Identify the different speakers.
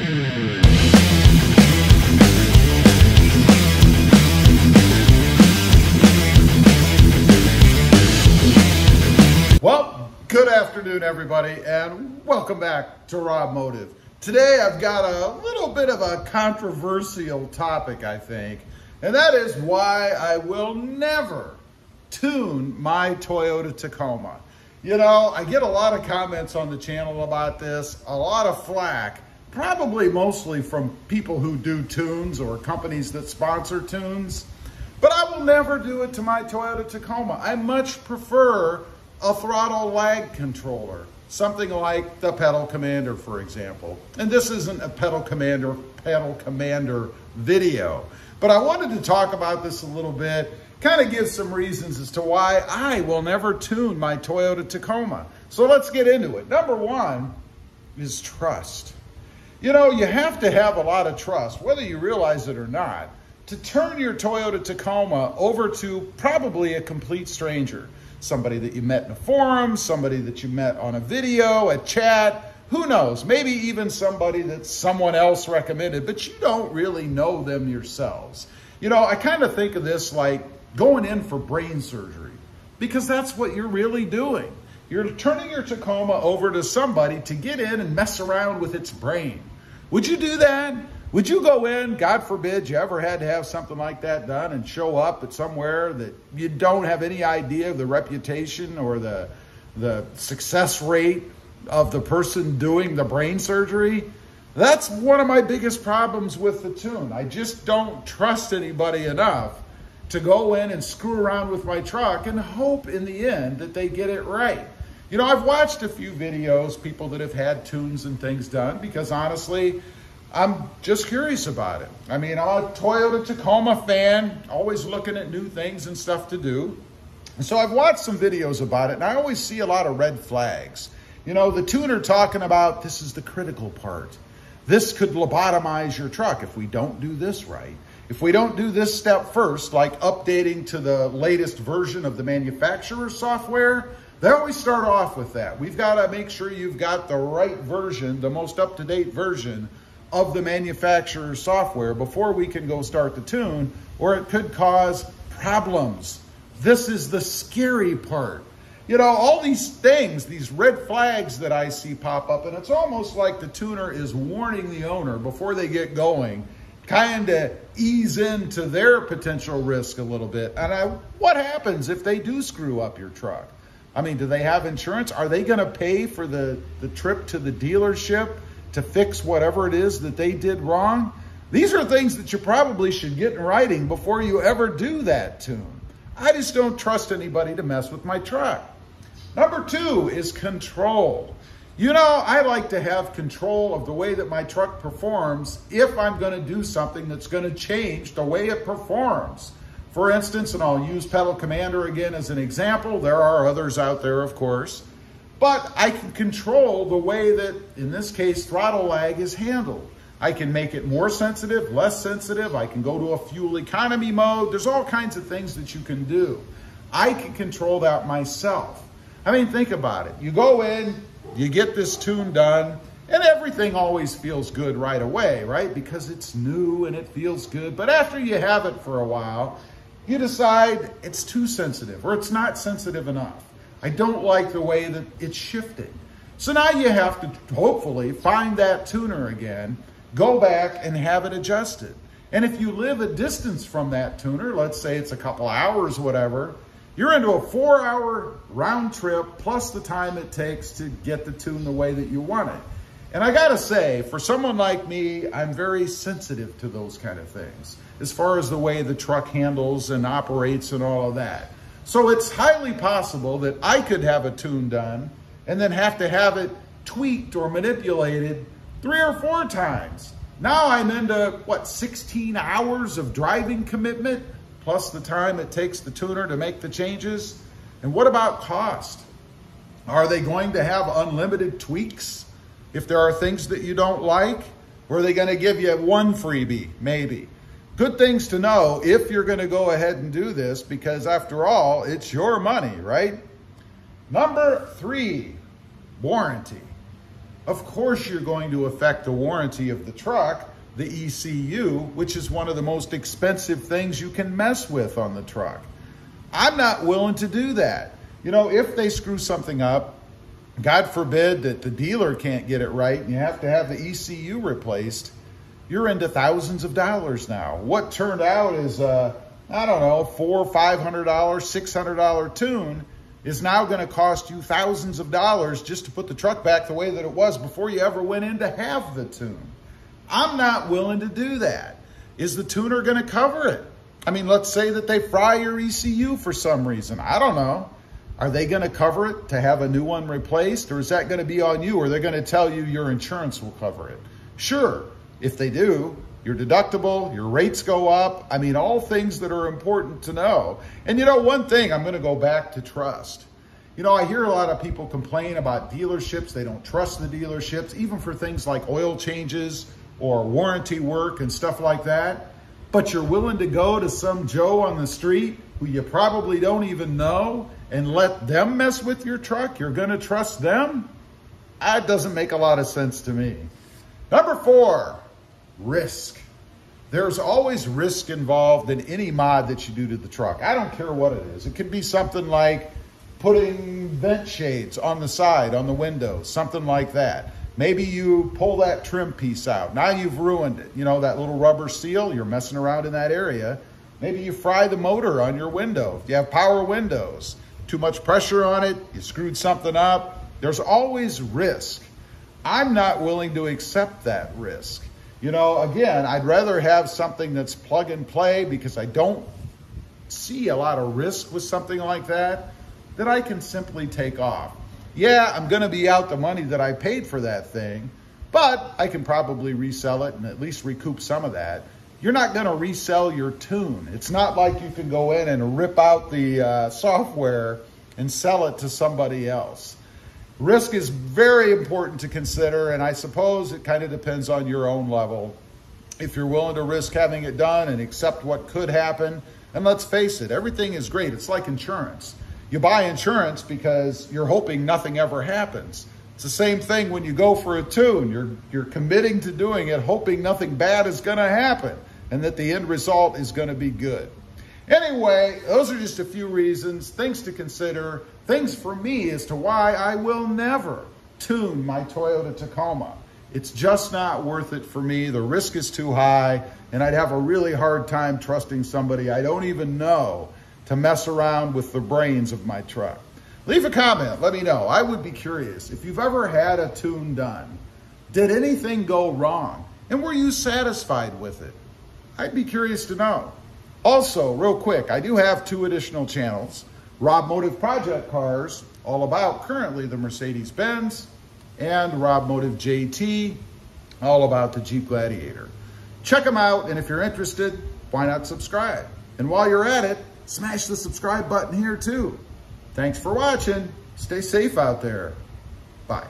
Speaker 1: Well, good afternoon, everybody, and welcome back to RobMotive. Today, I've got a little bit of a controversial topic, I think, and that is why I will never tune my Toyota Tacoma. You know, I get a lot of comments on the channel about this, a lot of flack, probably mostly from people who do tunes or companies that sponsor tunes, but I will never do it to my Toyota Tacoma. I much prefer a throttle lag controller, something like the Pedal Commander, for example. And this isn't a Pedal Commander video, but I wanted to talk about this a little bit, kind of give some reasons as to why I will never tune my Toyota Tacoma. So let's get into it. Number one is trust. You know, you have to have a lot of trust, whether you realize it or not, to turn your Toyota Tacoma over to probably a complete stranger. Somebody that you met in a forum, somebody that you met on a video, a chat, who knows, maybe even somebody that someone else recommended, but you don't really know them yourselves. You know, I kind of think of this like going in for brain surgery, because that's what you're really doing. You're turning your Tacoma over to somebody to get in and mess around with its brain. Would you do that? Would you go in, God forbid you ever had to have something like that done, and show up at somewhere that you don't have any idea of the reputation or the success rate of the person doing the brain surgery? That's one of my biggest problems with the tune. I just don't trust anybody enough to go in and screw around with my truck and hope in the end that they get it right. You know, I've watched a few videos, people that have had tunes and things done, because honestly, I'm just curious about it. I mean, I'm a Toyota Tacoma fan, always looking at new things and stuff to do. And so I've watched some videos about it, and I always see a lot of red flags. You know, the tuner talking about this is the critical part. This could lobotomize your truck if we don't do this right. If we don't do this step first, like updating to the latest version of the manufacturer's software, they always start off with that. We've got to make sure you've got the right version, the most up-to-date version of the manufacturer's software before we can go start the tune, or it could cause problems. This is the scary part. You know, all these things, these red flags that I see pop up, and it's almost like the tuner is warning the owner before they get going, kind of ease into their potential risk a little bit. And what happens if they do screw up your truck? I mean, do they have insurance? Are they going to pay for the trip to the dealership to fix whatever it is that they did wrong? These are things that you probably should get in writing before you ever do that tune. I just don't trust anybody to mess with my truck. Number two is control. You know, I like to have control of the way that my truck performs if I'm going to do something that's going to change the way it performs. For instance, and I'll use Pedal Commander again as an example. There are others out there, of course. But I can control the way that, in this case, throttle lag is handled. I can make it more sensitive, less sensitive. I can go to a fuel economy mode. There's all kinds of things that you can do. I can control that myself. I mean, think about it. You go in, you get this tune done, and everything always feels good right away, right? Because it's new and it feels good. But after you have it for a while, you decide it's too sensitive or it's not sensitive enough. I don't like the way that it's shifting. So now you have to hopefully find that tuner again, go back and have it adjusted. And if you live a distance from that tuner, let's say it's a couple hours, whatever, you're into a 4-hour round trip plus the time it takes to get the tune the way that you want it. And I gotta say, for someone like me, I'm very sensitive to those kind of things, as far as the way the truck handles and operates and all of that. So it's highly possible that I could have a tune done and then have to have it tweaked or manipulated 3 or 4 times. Now I'm into, what, 16 hours of driving commitment, plus the time it takes the tuner to make the changes? And what about cost? Are they going to have unlimited tweaks if there are things that you don't like? Or are they going to give you one freebie, maybe? Good things to know if you're going to go ahead and do this, because after all, it's your money, right? Number 3, warranty. of course you're going to affect the warranty of the truck, the ECU, which is one of the most expensive things you can mess with on the truck. I'm not willing to do that. You know, if they screw something up, God forbid that the dealer can't get it right and you have to have the ECU replaced, you're into thousands of dollars now. What turned out is, I don't know, $400, $500, $600 tune is now going to cost you thousands of dollars just to put the truck back the way that it was before you ever went in to have the tune. I'm not willing to do that. Is the tuner going to cover it? I mean, let's say that they fry your ECU for some reason. I don't know. Are they going to cover it to have a new one replaced, or is that going to be on you, or they're going to tell you your insurance will cover it? Sure, if they do, your deductible, your rates go up. I mean, all things that are important to know. And you know, one thing, I'm going to go back to trust. You know, I hear a lot of people complain about dealerships. They don't trust the dealerships, even for things like oil changes or warranty work and stuff like that. But you're willing to go to some Joe on the street who you probably don't even know and let them mess with your truck? You're going to trust them? That doesn't make a lot of sense to me. Number 4, risk. There's always risk involved in any mod that you do to the truck. I don't care what it is. It could be something like putting vent shades on the side, on the window, something like that. Maybe you pull that trim piece out. Now you've ruined it. You know, that little rubber seal, you're messing around in that area. Maybe you fry the motor on your window. If you have power windows, too much pressure on it, you screwed something up. There's always risk. I'm not willing to accept that risk. You know, again, I'd rather have something that's plug and play because I don't see a lot of risk with something like that I can simply take off. Yeah, I'm going to be out the money that I paid for that thing, but I can probably resell it and at least recoup some of that. You're not going to resell your tune. It's not like you can go in and rip out the software and sell it to somebody else. Risk is very important to consider, and I suppose it kind of depends on your own level. If you're willing to risk having it done and accept what could happen, and let's face it, everything is great. It's like insurance. You buy insurance because you're hoping nothing ever happens. It's the same thing when you go for a tune. You're committing to doing it, hoping nothing bad is going to happen and that the end result is going to be good. Anyway, those are just a few reasons, things to consider, things for me as to why I will never tune my Toyota Tacoma. It's just not worth it for me. The risk is too high, and I'd have a really hard time trusting somebody I don't even know to mess around with the brains of my truck. Leave a comment, let me know. I would be curious if you've ever had a tune done. Did anything go wrong? And were you satisfied with it? I'd be curious to know. Also, real quick, I do have 2 additional channels. RobMotive Project Cars, all about currently the Mercedes-Benz, and RobMotive JT, all about the Jeep Gladiator. Check them out, and if you're interested, why not subscribe? And while you're at it, smash the subscribe button here too. Thanks for watching. Stay safe out there. Bye.